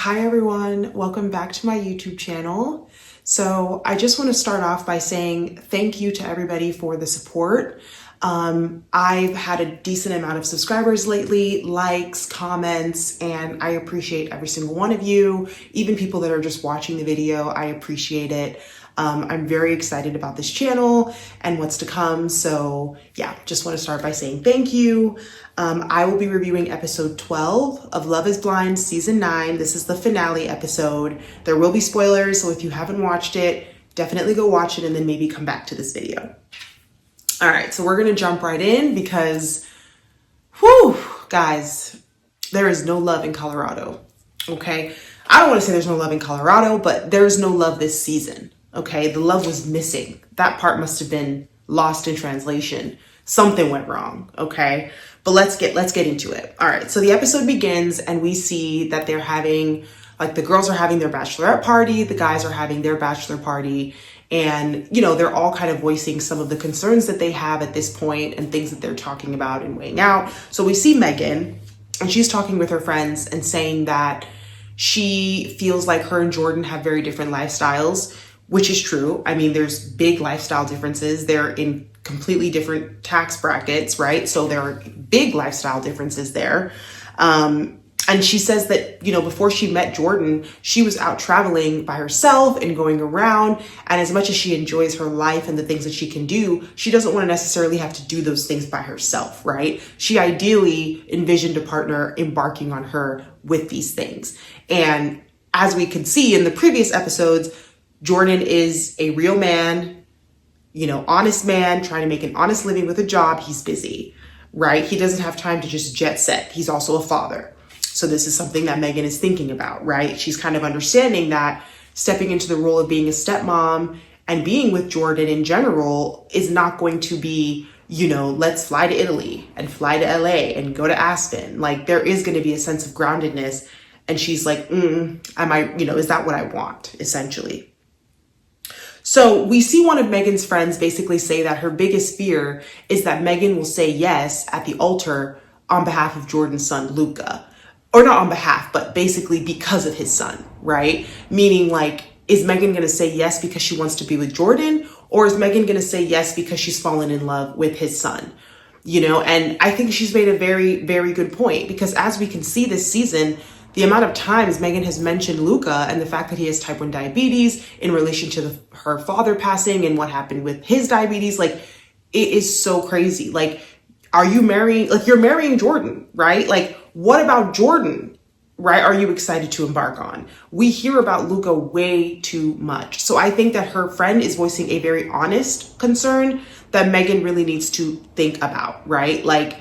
Hi everyone, welcome back to my YouTube channel. So I just want to start off by saying thank you to everybody for the support. I've had a decent amount of subscribers lately, likes, comments, and I appreciate every single one of you. Even people that are just watching the video, I appreciate it. I'm very excited about this channel and what's to come. So yeah, just want to start by saying thank you. I will be reviewing episode 12 of Love is Blind season 9. This is the finale episode. There will be spoilers, so if you haven't watched it, definitely go watch it and then maybe come back to this video. All right, so we're gonna jump right in because, whew, guys, there is no love in Colorado, okay? I don't wanna say there's no love in Colorado, but there's no love this season, okay? The love was missing. That part must have been lost in translation. Something went wrong, okay? But let's get into it. All right, so the episode begins and we see that they're having, like the girls are having their bachelorette party, the guys are having their bachelor party, and you know, they're all kind of voicing some of the concerns that they have at this point and things that they're talking about and weighing out. So we see Megan and she's talking with her friends and saying that she feels like her and Jordan have very different lifestyles, which is true. I mean, there's big lifestyle differences. They're in completely different tax brackets, right? So there are big lifestyle differences there. And she says that, you know, before she met Jordan, she was out traveling by herself and going around. And as much as she enjoys her life and the things that she can do, she doesn't want to necessarily have to do those things by herself, right? She ideally envisioned a partner embarking on her with these things. And as we could see in the previous episodes, Jordan is a real man, you know, honest man, trying to make an honest living with a job. He's busy, right? He doesn't have time to just jet set. He's also a father. So this is something that Megan is thinking about, right? She's kind of understanding that stepping into the role of being a stepmom and being with Jordan in general is not going to be, you know, let's fly to Italy and fly to LA and go to Aspen. Like there is going to be a sense of groundedness. And she's like, is that what I want, essentially? So we see one of Megan's friends basically say that her biggest fear is that Megan will say yes at the altar on behalf of Jordan's son, Luca. Or not on behalf, but basically because of his son, right? Meaning like, is Megan going to say yes because she wants to be with Jordan? Or is Megan going to say yes because she's fallen in love with his son? You know, and I think she's made a very, very good point because as we can see this season, the amount of times Megan has mentioned Luca and the fact that he has type 1 diabetes in relation to her father passing and what happened with his diabetes, like it is so crazy. Like, are you marrying, like you're marrying Jordan, right? Like, what about Jordan, right? Are you excited to embark on? We hear about Luca way too much. So I think that her friend is voicing a very honest concern that Megan really needs to think about, right? Like,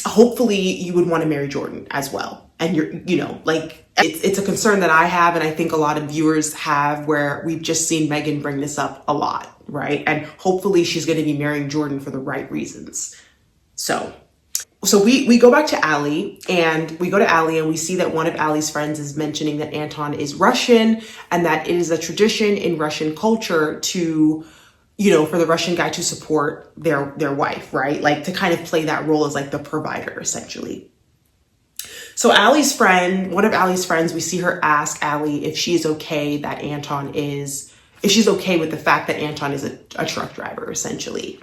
hopefully you would want to marry Jordan as well. And you're, you know, like it's a concern that I have. And I think a lot of viewers have where we've just seen Megan bring this up a lot, right? And hopefully she's going to be marrying Jordan for the right reasons. So we go back to Allie and we see that one of Allie's friends is mentioning that Anton is Russian and that it is a tradition in Russian culture to, you know, for the Russian guy to support their wife, right? Like to kind of play that role as like the provider, essentially. So Allie's friend, one of Allie's friends, we see her ask Allie if she's okay with the fact that Anton is a truck driver, essentially.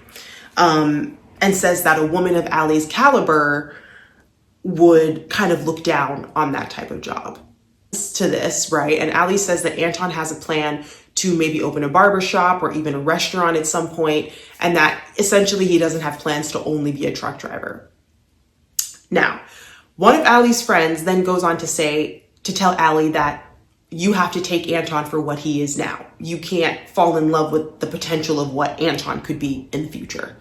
And says that a woman of Allie's caliber would kind of look down on that type of job. To this, right? And Allie says that Anton has a plan to maybe open a barber shop or even a restaurant at some point, and that essentially he doesn't have plans to only be a truck driver. Now, one of Allie's friends then goes on to tell Allie that you have to take Anton for what he is now. You can't fall in love with the potential of what Anton could be in the future.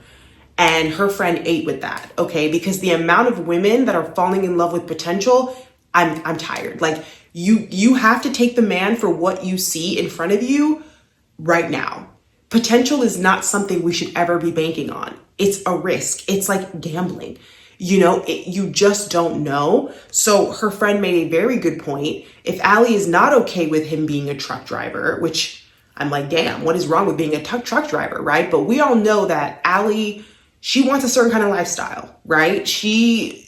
And her friend ate with that, okay? Because the amount of women that are falling in love with potential, I'm tired. Like you have to take the man for what you see in front of you right now. Potential is not something we should ever be banking on. It's a risk. It's like gambling. You know, you just don't know. So her friend made a very good point. If Allie is not okay with him being a truck driver, which I'm like, damn, what is wrong with being a truck driver, right? But we all know that Allie, she wants a certain kind of lifestyle, right? She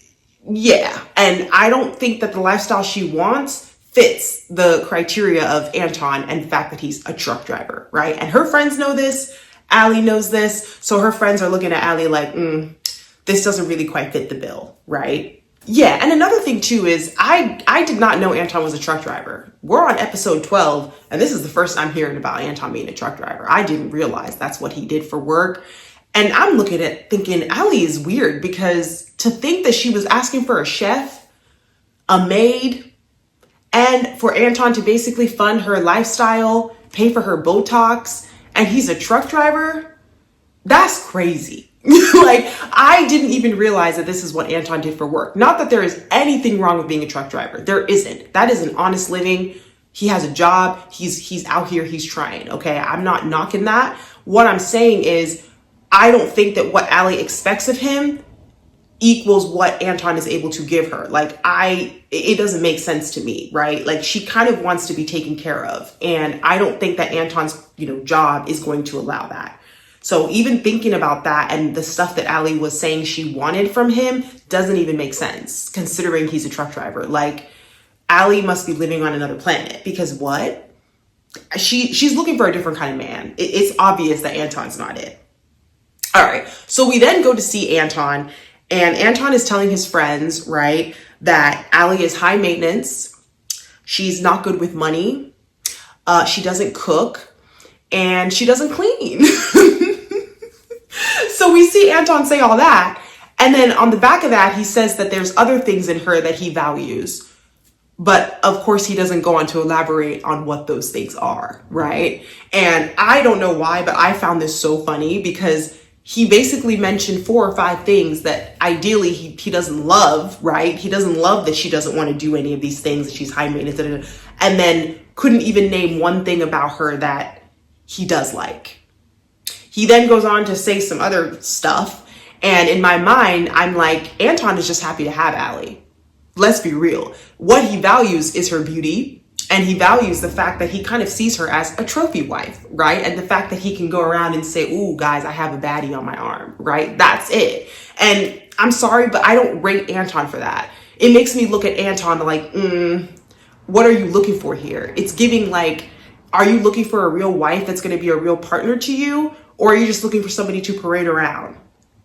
Yeah. And I don't think that the lifestyle she wants fits the criteria of Anton and the fact that he's a truck driver, right? And her friends know this. Allie knows this. So her friends are looking at Allie like, this doesn't really quite fit the bill, right? Yeah. And another thing too is I did not know Anton was a truck driver. We're on episode 12, and this is the first I'm hearing about Anton being a truck driver. I didn't realize that's what he did for work. And I'm looking at it thinking Allie is weird, because to think that she was asking for a chef, a maid, and for Anton to basically fund her lifestyle, pay for her Botox, and he's a truck driver, that's crazy. Like, I didn't even realize that this is what Anton did for work. Not that there is anything wrong with being a truck driver. There isn't. That is an honest living. He has a job. He's out here. He's trying. Okay. I'm not knocking that. What I'm saying is, I don't think that what Allie expects of him equals what Anton is able to give her. Like, it doesn't make sense to me, right? Like, she kind of wants to be taken care of. And I don't think that Anton's, job is going to allow that. So even thinking about that and the stuff that Allie was saying she wanted from him doesn't even make sense, considering he's a truck driver. Like, Allie must be living on another planet, because what? She's looking for a different kind of man. It's obvious that Anton's not it. All right. So we then go to see Anton, and Anton is telling his friends, right, that Allie is high maintenance. She's not good with money. She doesn't cook, and she doesn't clean. So we see Anton say all that. And then on the back of that, he says that there's other things in her that he values. But of course, he doesn't go on to elaborate on what those things are, right? And I don't know why, but I found this so funny, because he basically mentioned 4 or 5 things that ideally he doesn't love, right? He doesn't love that she doesn't want to do any of these things, that she's high maintenance, and then couldn't even name one thing about her that he does like. He then goes on to say some other stuff. And in my mind, I'm like, Anton is just happy to have Allie. Let's be real. What he values is her beauty. And he values the fact that he kind of sees her as a trophy wife, right? And the fact that he can go around and say, ooh, guys, I have a baddie on my arm, right? That's it. And I'm sorry, but I don't rate Anton for that. It makes me look at Anton like, what are you looking for here? It's giving like, are you looking for a real wife that's going to be a real partner to you? Or are you just looking for somebody to parade around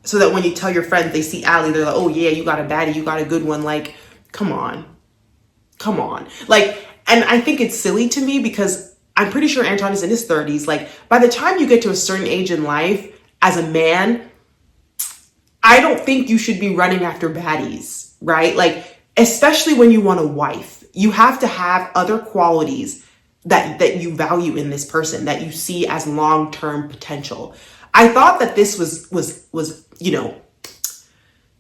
so that when you tell your friends, they see Allie, they're like, oh yeah, you got a baddie, you got a good one. Like, come on. Like, and I think it's silly to me, because I'm pretty sure Anton is in his 30s. Like, by the time you get to a certain age in life as a man, I don't think you should be running after baddies, right? Like, especially when you want a wife, you have to have other qualities that you value in this person, that you see as long-term potential. I thought that this was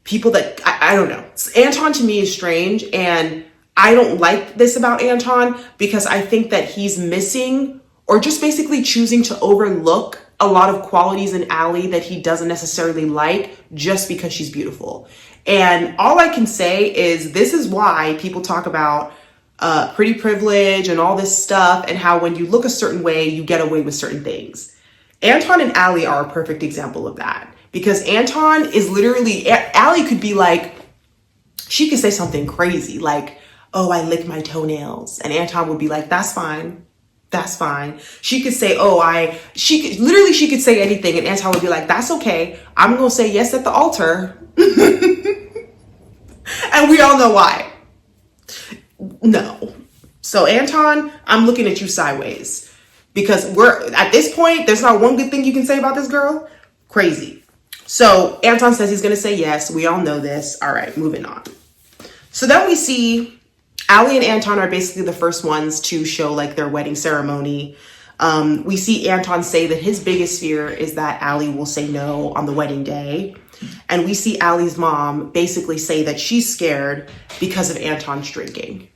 people that, I don't know. Anton to me is strange, and I don't like this about Anton, because I think that he's missing, or just basically choosing to overlook a lot of qualities in Allie that he doesn't necessarily like, just because she's beautiful. And all I can say is, this is why people talk about pretty privilege and all this stuff, and how when you look a certain way, you get away with certain things. Anton and Allie are a perfect example of that, because Anton is literally, Allie could be like, she could say something crazy like, oh, I lick my toenails. And Anton would be like, that's fine. That's fine. She could say, she could say anything. And Anton would be like, that's okay. I'm going to say yes at the altar. And we all know why. No. So Anton, I'm looking at you sideways, because we're at this point, there's not one good thing you can say about this girl. Crazy. So Anton says he's going to say yes. We all know this. All right, moving on. So then we see Allie and Anton are basically the first ones to show like their wedding ceremony. We see Anton say that his biggest fear is that Allie will say no on the wedding day. And we see Allie's mom basically say that she's scared because of Anton's drinking.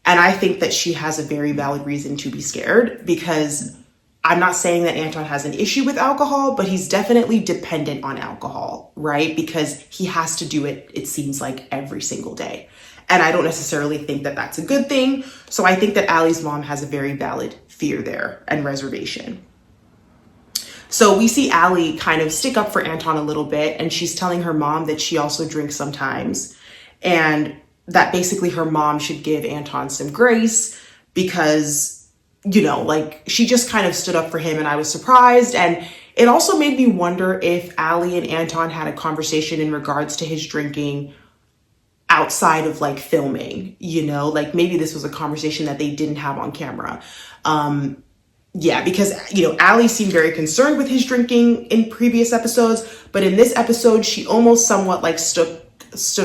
And I think that she has a very valid reason to be scared, because I'm not saying that Anton has an issue with alcohol, but he's definitely dependent on alcohol, right? Because he has to do it, it seems like, every single day. And I don't necessarily think that that's a good thing. So I think that Allie's mom has a very valid fear there and reservation. So we see Allie kind of stick up for Anton a little bit, and she's telling her mom that she also drinks sometimes. and that basically her mom should give Anton some grace because, you know, like she just kind of stood up for him, and I was surprised. And it also made me wonder if Allie and Anton had a conversation in regards to his drinking outside of like filming, you know, like maybe this was a conversation that they didn't have on camera. Yeah, because, you know, Allie seemed very concerned with his drinking in previous episodes, but in this episode, she almost somewhat like stood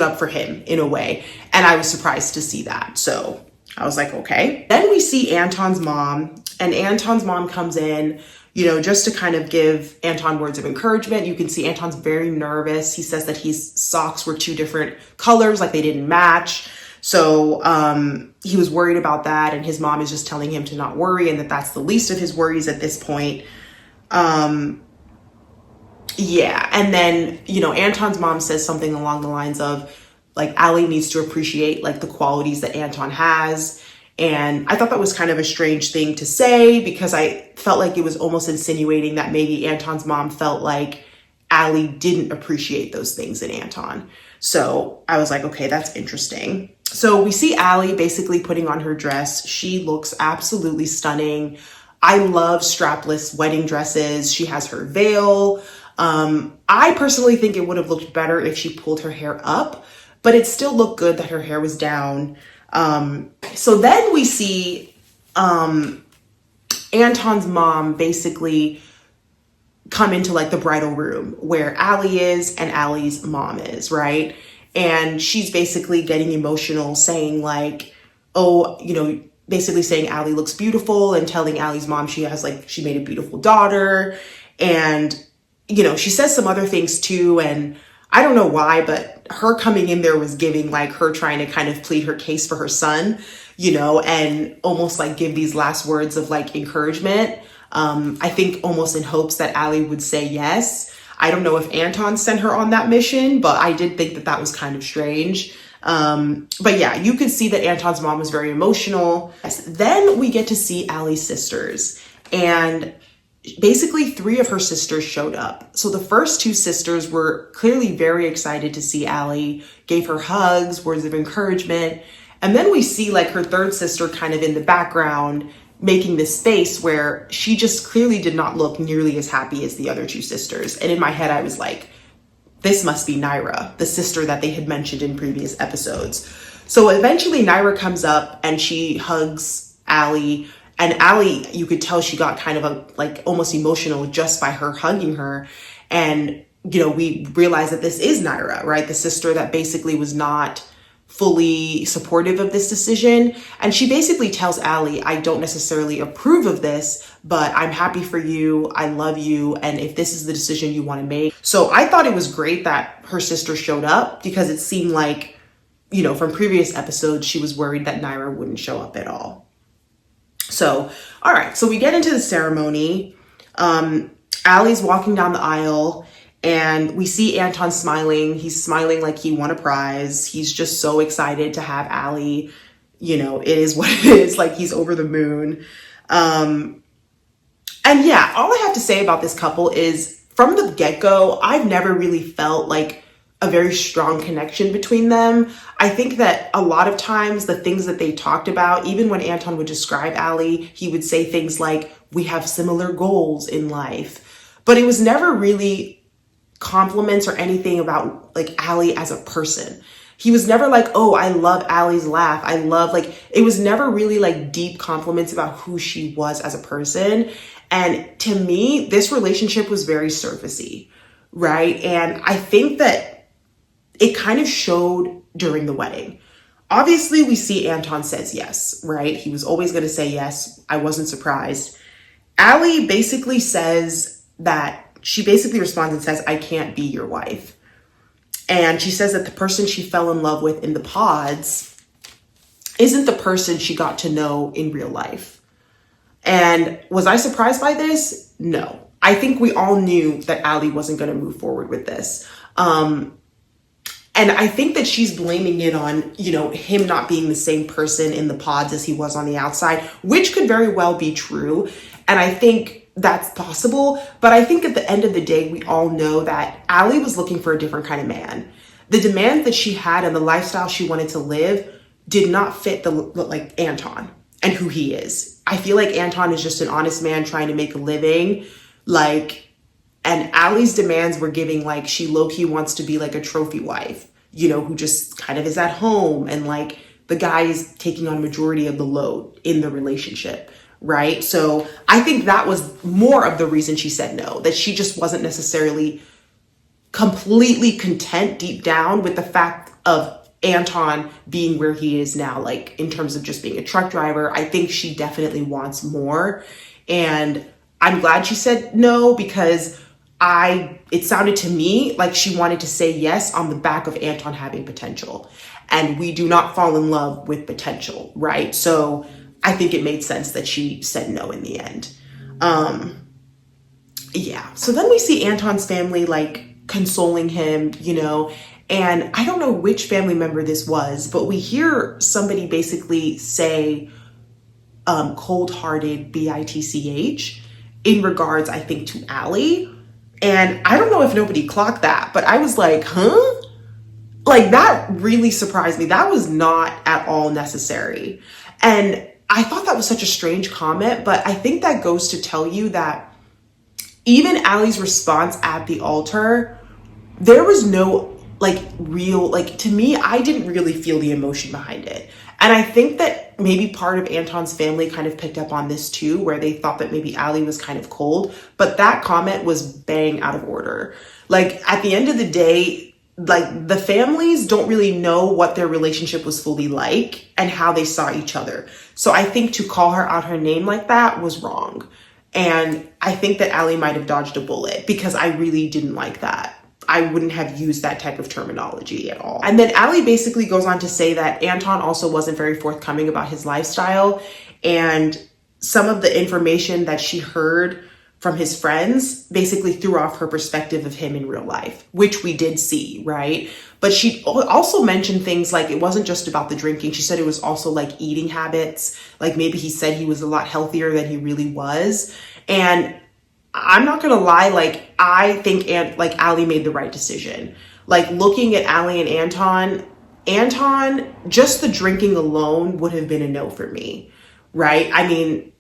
up for him in a way. And I was surprised to see that. So I was like, okay. Then we see Anton's mom, and Anton's mom comes in, you know, just to kind of give Anton words of encouragement. You can see Anton's very nervous. He says that his socks were 2 different colors, like they didn't match. So he was worried about that, and his mom is just telling him to not worry and that that's the least of his worries at this point. Yeah, and then, you know, Anton's mom says something along the lines of, like, Allie needs to appreciate, like, the qualities that Anton has. And I thought that was kind of a strange thing to say, because I felt like it was almost insinuating that maybe Anton's mom felt like Allie didn't appreciate those things in Anton. So I was like, okay, that's interesting. So we see Allie basically putting on her dress. She looks absolutely stunning. I love strapless wedding dresses. She has her veil. I personally think it would have looked better if she pulled her hair up, but it still looked good that her hair was down. So then we see Anton's mom basically come into like the bridal room where Allie is and Allie's mom is, right? And she's basically getting emotional, saying like, oh, you know, basically saying Allie looks beautiful and telling Allie's mom she made a beautiful daughter. And, you know, she says some other things too. And I don't know why, but her coming in there was giving like her trying to kind of plead her case for her son, you know, and almost like give these last words of like encouragement. I think almost in hopes that Allie would say yes. I don't know if Anton sent her on that mission, but I did think that that was kind of strange. But yeah, you could see that Anton's mom was very emotional. Then we get to see Allie's sisters, and basically 3 of her sisters showed up. So the first 2 sisters were clearly very excited to see Allie, gave her hugs, words of encouragement. And then we see like her 3rd sister kind of in the background, making this face where she just clearly did not look nearly as happy as the other 2 sisters. And in my head, I was like, this must be Naira, the sister that they had mentioned in previous episodes. So eventually Naira comes up and she hugs Allie, and Allie, you could tell she got kind of like almost emotional just by her hugging her. And, you know, we realize that this is Naira, right? The sister that basically was not fully supportive of this decision. And she basically tells Allie, I don't necessarily approve of this, but I'm happy for you. I love you. And if this is the decision you want to make. So I thought it was great that her sister showed up, because it seemed like, you know, from previous episodes, she was worried that Naira wouldn't show up at all. So, all right. So we get into the ceremony. Allie's walking down the aisle, and we see Anton smiling. He's smiling like he won a prize. He's just so excited to have Allie. You know, it is what it is. Like, he's over the moon. And yeah, all I have to say about this couple is, from the get-go, I've never really felt like a very strong connection between them. I think that a lot of times the things that they talked about, even when Anton would describe Allie, he would say things like, we have similar goals in life. But it was never really compliments or anything about like Allie as a person. He was never like, oh, I love Allie's laugh. I love, like, it was never really like deep compliments about who she was as a person. And to me, this relationship was very surfacey, right? And I think that it kind of showed during the wedding. Obviously, we see Anton says yes, right? He was always going to say yes. I wasn't surprised. Allie basically says that, she basically responds and says, I can't be your wife. And she says that the person she fell in love with in the pods isn't the person she got to know in real life. And was I surprised by this? No. I think we all knew that Allie wasn't going to move forward with this. And I think that she's blaming it on, you know, him not being the same person in the pods as he was on the outside, which could very well be true. And I think that's possible. But I think at the end of the day, we all know that Allie was looking for a different kind of man. the demands that she had and the lifestyle she wanted to live did not fit like Anton and who he is. I feel like Anton is just an honest man trying to make a living, like, and Allie's demands were giving like she low-key wants to be like a trophy wife, you know, who just kind of is at home, and like the guy is taking on majority of the load in the relationship, right? So I think that was more of the reason she said no, that she just wasn't necessarily completely content deep down with the fact of Anton being where he is now, like in terms of just being a truck driver. I think she definitely wants more. And I'm glad she said no, because it sounded to me like she wanted to say yes on the back of Anton having potential. And we do not fall in love with potential, right? So I think it made sense that she said no in the end. Yeah. So then we see Anton's family like consoling him, you know, and I don't know which family member this was, but we hear somebody basically say cold-hearted, BITCH, in regards, I think, to Allie. And I don't know if nobody clocked that, but I was like, huh? Like, that really surprised me. That was not at all necessary. And I thought that was such a strange comment, but I think that goes to tell you that even Allie's response at the altar, there was no like real, like, to me, I didn't really feel the emotion behind it. And I think that maybe part of Anton's family kind of picked up on this too, where they thought that maybe Allie was kind of cold, but that comment was bang out of order. Like, at the end of the day, like, the families don't really know what their relationship was fully like and how they saw each other. So I think to call her out her name like that was wrong. And I think that Allie might have dodged a bullet, because I really didn't like that. I wouldn't have used that type of terminology at all. And then Allie basically goes on to say that Anton also wasn't very forthcoming about his lifestyle, and some of the information that she heard from his friends basically threw off her perspective of him in real life, which we did see, right? But she also mentioned things like it wasn't just about the drinking. She said it was also like eating habits. Like, maybe he said he was a lot healthier than he really was. And I'm not gonna lie, like, I think Allie made the right decision. Like, looking at Allie and Anton, just the drinking alone would have been a no for me, right? I mean,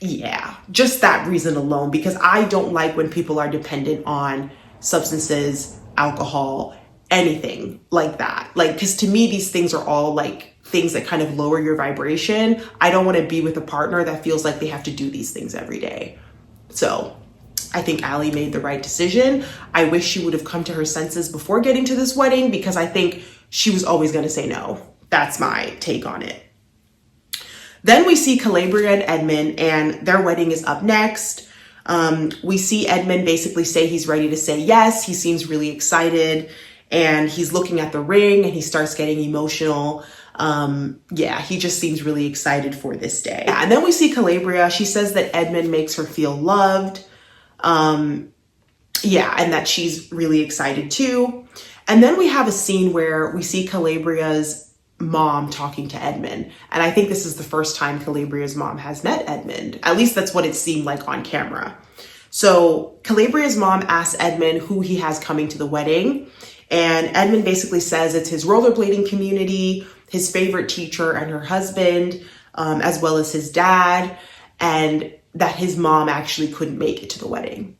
yeah, just that reason alone, because I don't like when people are dependent on substances, alcohol, anything like that. Like, because to me, these things are all like things that kind of lower your vibration. I don't want to be with a partner that feels like they have to do these things every day. So I think Allie made the right decision. I wish she would have come to her senses before getting to this wedding, because I think she was always going to say no. That's my take on it. Then we see Calabria and Edmmond, and their wedding is up next. We see Edmmond basically say he's ready to say yes. He seems really excited, and he's looking at the ring and he starts getting emotional. Yeah, he just seems really excited for this day. Yeah, and then we see Calabria. She says that Edmmond makes her feel loved. Yeah, and that she's really excited too. And then we have a scene where we see Calabria's mom talking to Edmmond. And I think this is the first time Calabria's mom has met Edmmond. At least that's what it seemed like on camera. So Calabria's mom asks Edmmond who he has coming to the wedding. And Edmmond basically says it's his rollerblading community, his favorite teacher and her husband, as well as his dad, and that his mom actually couldn't make it to the wedding.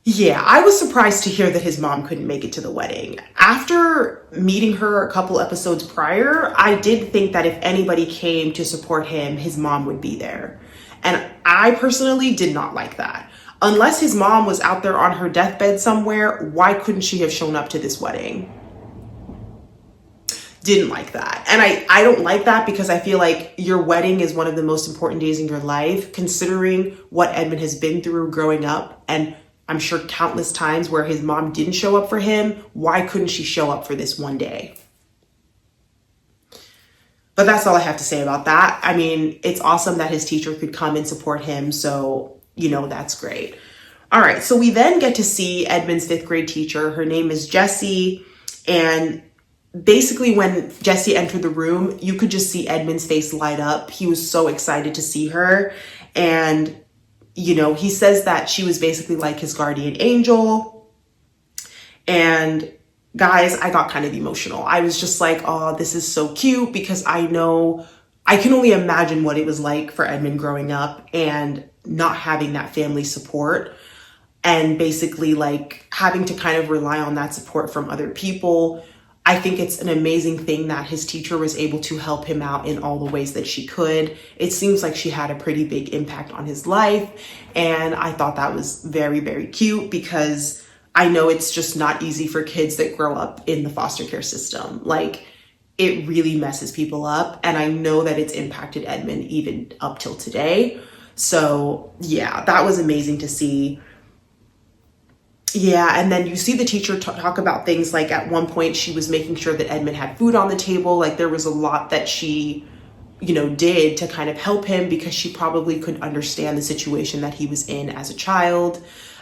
Yeah, I was surprised to hear that his mom couldn't make it to the wedding. After meeting her a couple episodes prior, I did think that if anybody came to support him, his mom would be there. And I personally did not like that. Unless his mom was out there on her deathbed somewhere, why couldn't she have shown up to this wedding? Didn't like that. And I don't like that, because I feel like your wedding is one of the most important days in your life, considering what Edmmond has been through growing up, and I'm sure countless times where his mom didn't show up for him. Why couldn't she show up for this one day? But that's all I have to say about that. I mean, it's awesome that his teacher could come and support him. So, you know, that's great. All right. So we then get to see Edmond's 5th grade teacher. Her name is Jessie. And basically when Jessie entered the room, you could just see Edmond's face light up. He was so excited to see her. And, you know, he says that she was basically like his guardian angel. And guys, I got kind of emotional. I was just like, oh, this is so cute, because I can only imagine what it was like for Edmond growing up and not having that family support, and basically like having to kind of rely on that support from other people. I think it's an amazing thing that his teacher was able to help him out in all the ways that she could. It seems like she had a pretty big impact on his life. And I thought that was very, very cute, because I know it's just not easy for kids that grow up in the foster care system. Like, it really messes people up. And I know that it's impacted Edmond even up till today. So yeah, that was amazing to see. Yeah, and then you see the teacher talk about things like, at one point she was making sure that Edmond had food on the table. Like, there was a lot that she, did to kind of help him, because she probably could understand the situation that he was in as a child.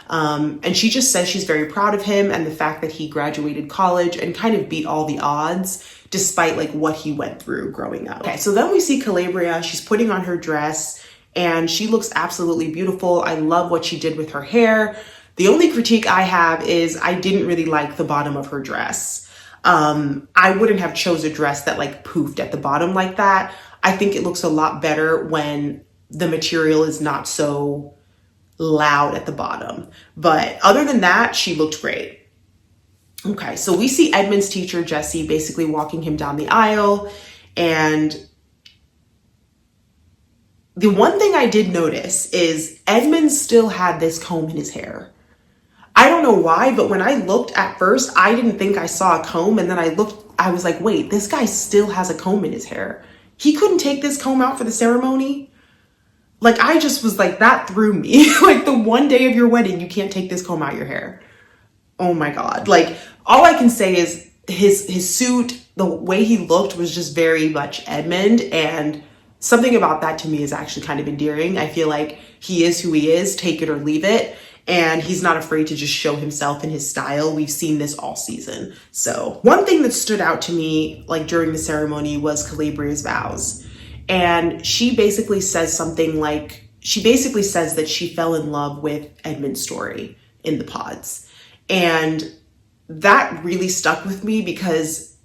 And she just says she's very proud of him and the fact that he graduated college and kind of beat all the odds despite like what he went through growing up. Okay, so then we see Calabria. She's putting on her dress and she looks absolutely beautiful. I love what she did with her hair. The only critique I have is I didn't really like the bottom of her dress. I wouldn't have chose a dress that like poofed at the bottom like that. I think it looks a lot better when the material is not so loud at the bottom. But other than that, she looked great. Okay, so we see Edmond's teacher, Jessie, basically walking him down the aisle. And the one thing I did notice is Edmond still had this comb in his hair. I don't know why, but when I looked at first, I didn't think I saw a comb. And then I was like, wait, this guy still has a comb in his hair. He couldn't take this comb out for the ceremony. Like, I just was like, that threw me. Like, the one day of your wedding, you can't take this comb out your hair. Oh my God. Like, all I can say is his suit, the way he looked was just very much Edmond. And something about that to me is actually kind of endearing. I feel like he is who he is, take it or leave it. And he's not afraid to just show himself in his style. We've seen this all season. So one thing that stood out to me, like during the ceremony, was Calabria's vows. And she basically says something like, she basically says that she fell in love with Edmond's story in the pods. And that really stuck with me, because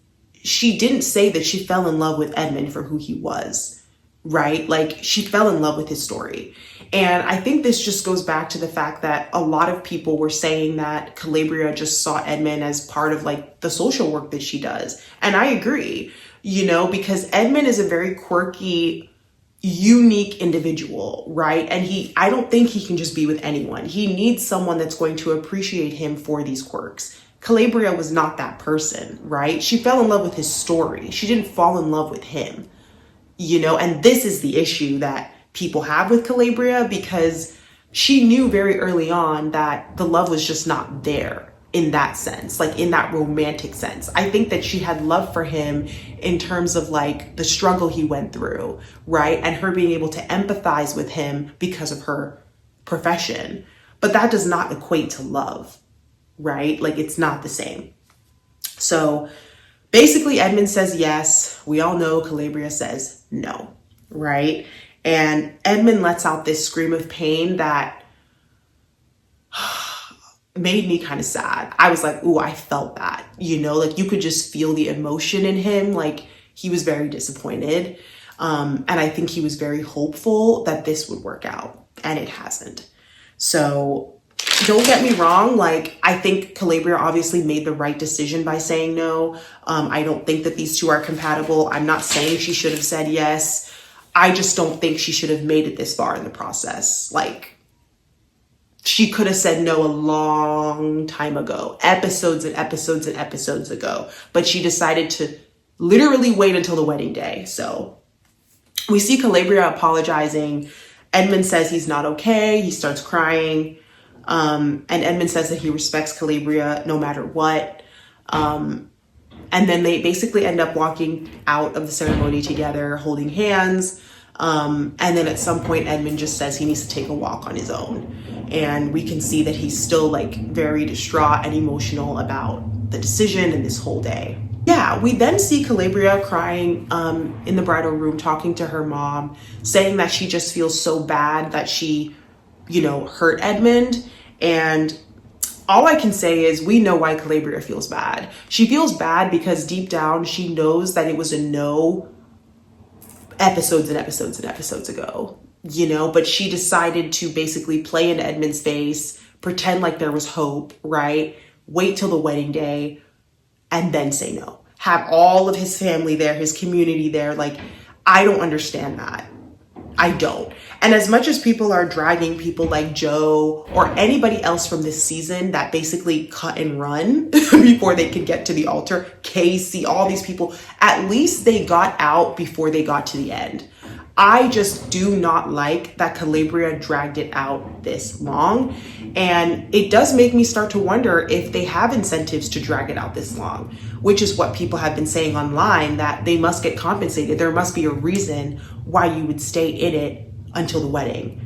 she didn't say that she fell in love with Edmond for who he was, right? Like, she fell in love with his story. And I think this just goes back to the fact that a lot of people were saying that Calabria just saw Edmond as part of like the social work that she does. And I agree, because Edmond is a very quirky, unique individual, right? And I don't think he can just be with anyone. He needs someone that's going to appreciate him for these quirks. Calabria was not that person, right? She fell in love with his story. She didn't fall in love with him, and this is the issue that people have with Calabria, because she knew very early on that the love was just not there in that sense, like in that romantic sense. I think that she had love for him in terms of like the struggle he went through, right? And her being able to empathize with him because of her profession. But that does not equate to love, right? Like, it's not the same. So basically Edmond says yes. We all know Calabria says no, right? And Edmond lets out this scream of pain that made me kind of sad. I was like, ooh, I felt that, like you could just feel the emotion in him. Like, he was very disappointed. And I think he was very hopeful that this would work out, and it hasn't. So don't get me wrong. Like, I think Calabria obviously made the right decision by saying no. I don't think that these two are compatible. I'm not saying she should have said yes. I just don't think she should have made it this far in the process. Like, she could have said no a long time ago, episodes and episodes and episodes ago, but she decided to literally wait until the wedding day. So we see Calabria apologizing. Edmond says he's not okay. He starts crying. And Edmond says that he respects Calabria no matter what. And then they basically end up walking out of the ceremony together, holding hands. And then at some point, Edmond just says he needs to take a walk on his own. And we can see that he's still like very distraught and emotional about the decision and this whole day. Yeah, we then see Calabria crying in the bridal room, talking to her mom, saying that she just feels so bad that she, hurt Edmond. And all I can say is we know why Calabria feels bad. She feels bad because deep down she knows that it was a no episodes and episodes and episodes ago, you know, but she decided to basically play in Edmond's face, pretend like there was hope, right? Wait till the wedding day and then say no. Have all of his family there, his community there. Like, I don't understand that. I don't. And as much as people are dragging people like Joe or anybody else from this season that basically cut and run before they could get to the altar, Casey, all these people, at least they got out before they got to the end. I just do not like that Calabria dragged it out this long. And it does make me start to wonder if they have incentives to drag it out this long, which is what people have been saying online, that they must get compensated. There must be a reason why you would stay in it until the wedding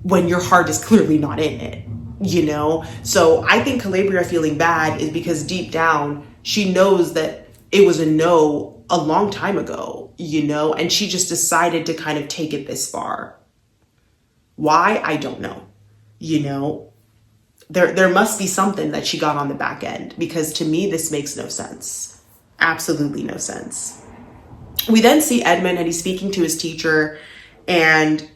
when your heart is clearly not in it, you know? So I think Calabria feeling bad is because deep down, she knows that it was a no a long time ago, you know, and she just decided to kind of take it this far. Why? I don't know. You know, there must be something that she got on the back end, because to me, this makes no sense. Absolutely no sense. We then see Edmond and he's speaking to his teacher, and,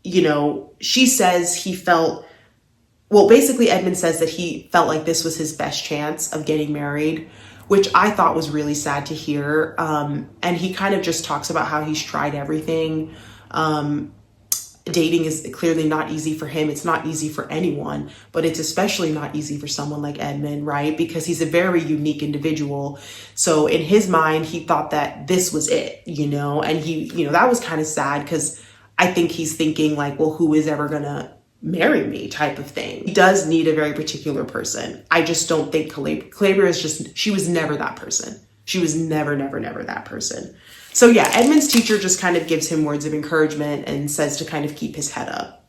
you know, she says he felt, well, basically Edmond says that he felt like this was his best chance of getting married, which I thought was really sad to hear. And he kind of just talks about how he's tried everything. Dating is clearly not easy for him. It's not easy for anyone, but it's especially not easy for someone like Edmond, right? Because he's a very unique individual. So in his mind, he thought that this was it, you know, and he, you know, that was kind of sad because I think he's thinking like, well, who is ever gonna marry me type of thing. He does need a very particular person. I just don't think Calabria is just, she was never that person. She was never that person. So yeah, Edmond's teacher just kind of gives him words of encouragement and says to kind of keep his head up.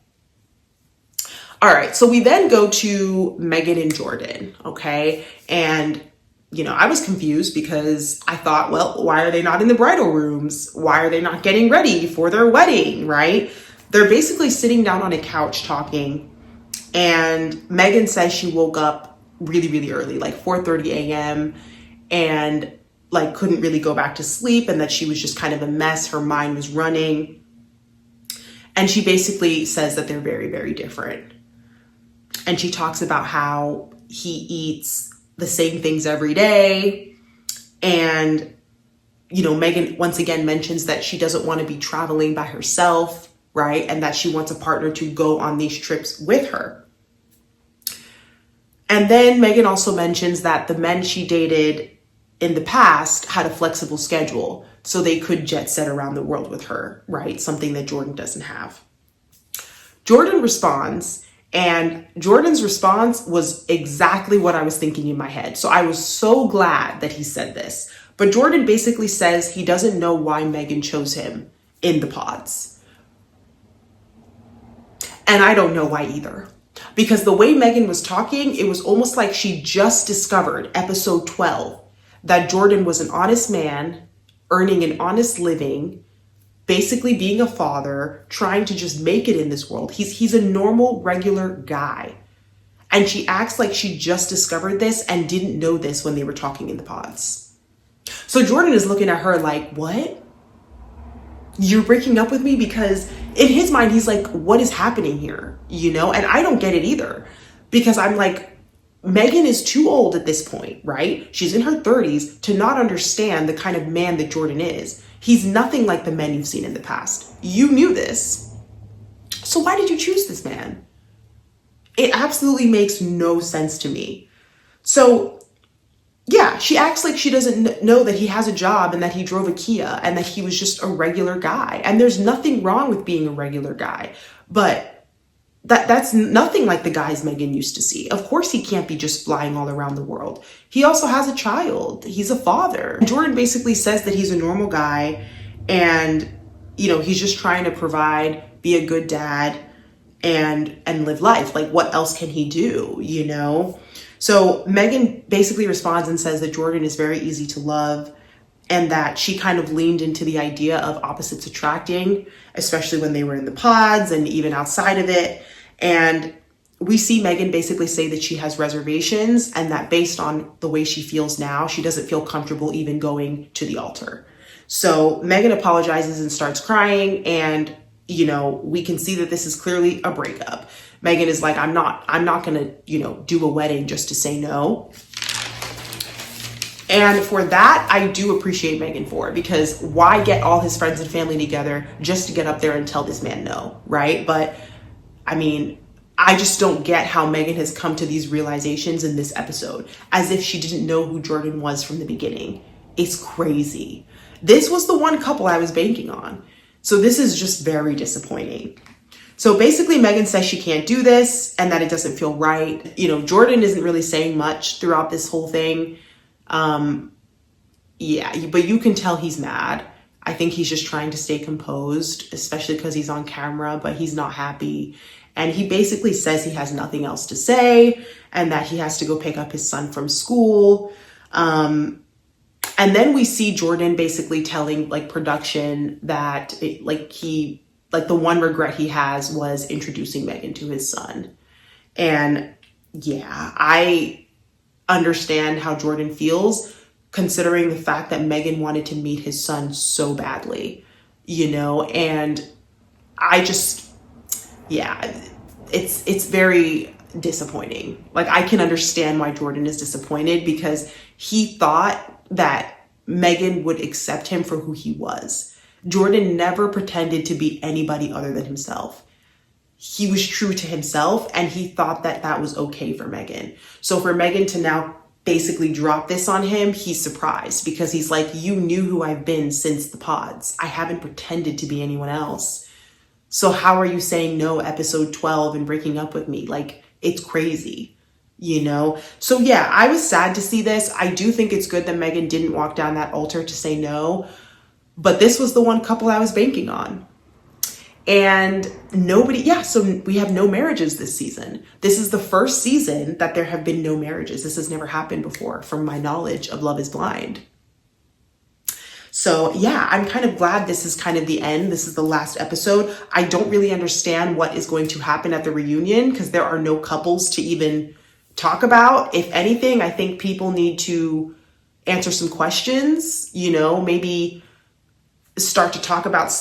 All right, so we then go to Megan and Jordan, okay? And, you know, I was confused because I thought, well, why are they not in the bridal rooms? Why are they not getting ready for their wedding, right? They're basically sitting down on a couch talking, and Megan says she woke up really early, like 4:30 a.m. and like couldn't really go back to sleep, and that she was just kind of a mess. Her mind was running. And she basically says that they're very different. And she talks about how he eats the same things every day. And, you know, Megan once again mentions that she doesn't want to be traveling by herself, right? And that she wants a partner to go on these trips with her. And then Megan also mentions that the men she dated in the past had a flexible schedule, so they could jet set around the world with her, right? Something that Jordan doesn't have. Jordan responds, and Jordan's response was exactly what I was thinking in my head. So I was so glad that he said this. But Jordan basically says he doesn't know why Megan chose him in the pods. And I don't know why either. Because the way Megan was talking, it was almost like she just discovered episode 12, that Jordan was an honest man, earning an honest living, basically being a father, trying to just make it in this world. He's a normal, regular guy. And she acts like she just discovered this and didn't know this when they were talking in the pods. So Jordan is looking at her like, what? You're breaking up with me? Because in his mind, he's like, what is happening here? You know, and I don't get it either, because I'm like, Megan is too old at this point, right? She's in her 30s to not understand the kind of man that Jordan is. He's nothing like the men you've seen in the past. You knew this. So why did you choose this man? It absolutely makes no sense to me. So yeah, she acts like she doesn't know that he has a job and that he drove a Kia and that he was just a regular guy. And there's nothing wrong with being a regular guy, but that's nothing like the guys Megan used to see. Of course, he can't be just flying all around the world. He also has a child. He's a father. Jordan basically says that he's a normal guy and, you know, he's just trying to provide, be a good dad and live life. Like, what else can he do, you know? So Megan basically responds and says that Jordan is very easy to love, and that she kind of leaned into the idea of opposites attracting, especially when they were in the pods and even outside of it. And, we see Megan basically say that she has reservations and that based on the way she feels now, she doesn't feel comfortable even going to the altar. So Megan apologizes and starts crying, and we can see that this is clearly a breakup. Megan is like, I'm not gonna, do a wedding just to say no. And for that, I do appreciate Megan for it, because why get all his friends and family together just to get up there and tell this man no, right? But I mean, I just don't get how Megan has come to these realizations in this episode, as if she didn't know who Jordan was from the beginning. It's crazy. This was the one couple I was banking on. So this is just very disappointing. So basically Megan says she can't do this and that it doesn't feel right. Jordan isn't really saying much throughout this whole thing. Yeah, but you can tell he's mad. I think he's just trying to stay composed, especially because he's on camera, but he's not happy. And he basically says he has nothing else to say and that he has to go pick up his son from school. And then we see Jordan basically telling production that the one regret he has was introducing Megan to his son. And yeah, I understand how Jordan feels, considering the fact that Megan wanted to meet his son so badly, and I just, yeah, it's very disappointing. I can understand why Jordan is disappointed, because he thought that Megan would accept him for who he was. Jordan never pretended to be anybody other than himself. He was true to himself, and he thought that that was okay for Megan. So for Megan to now basically drop this on him, he's surprised, because he's like, you knew who I've been since the pods. I haven't pretended to be anyone else. So how are you saying no episode 12 and breaking up with me? It's crazy, So yeah, I was sad to see this. I do think it's good that Megan didn't walk down that altar to say no, but this was the one couple I was banking on. And so we have no marriages this season. This is the first season that there have been no marriages. This has never happened before, from my knowledge of Love is Blind. So yeah, I'm kind of glad this is kind of the end. This is the last episode. I don't really understand what is going to happen at the reunion, because there are no couples to even talk about. If anything, I think people need to answer some questions, maybe start to talk about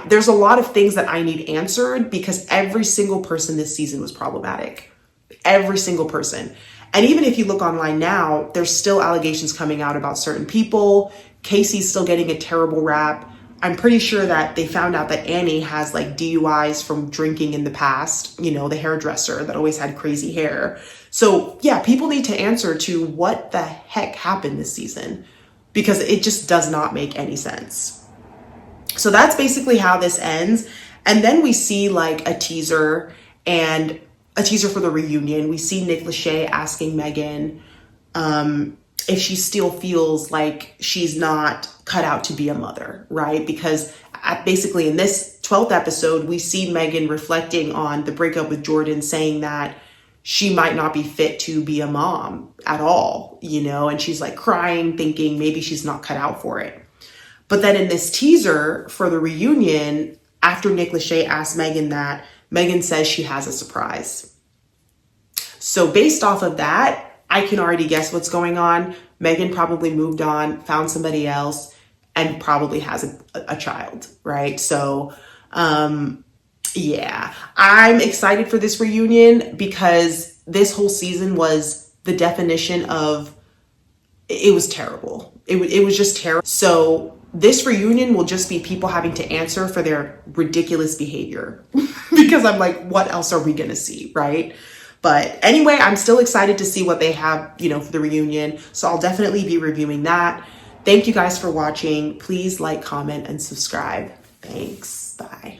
there's a lot of things that I need answered, because every single person this season was problematic. Every single person. And even if you look online now, there's still allegations coming out about certain people. Casey's still getting a terrible rap. I'm pretty sure that they found out that Annie has DUIs from drinking in the past, the hairdresser that always had crazy hair. So yeah, people need to answer to what the heck happened this season, because it just does not make any sense. So that's basically how this ends. And then we see a teaser for the reunion. We see Nick Lachey asking Megan if she still feels like she's not cut out to be a mother, right? Because basically in this 12th episode, we see Megan reflecting on the breakup with Jordan, saying that she might not be fit to be a mom at all, and she's crying, thinking maybe she's not cut out for it. But then in this teaser for the reunion, after Nick Lachey asks Megan that, Megan says she has a surprise. So based off of that, I can already guess what's going on. Megan probably moved on, found somebody else, and probably has a child, right? So, yeah, I'm excited for this reunion, because this whole season was the definition of, it was terrible. It was just terrible. So this reunion will just be people having to answer for their ridiculous behavior, because I'm like, what else are we going to see, right? But anyway, I'm still excited to see what they have, for the reunion. So I'll definitely be reviewing that. Thank you guys for watching. Please like, comment, and subscribe. Thanks. Bye.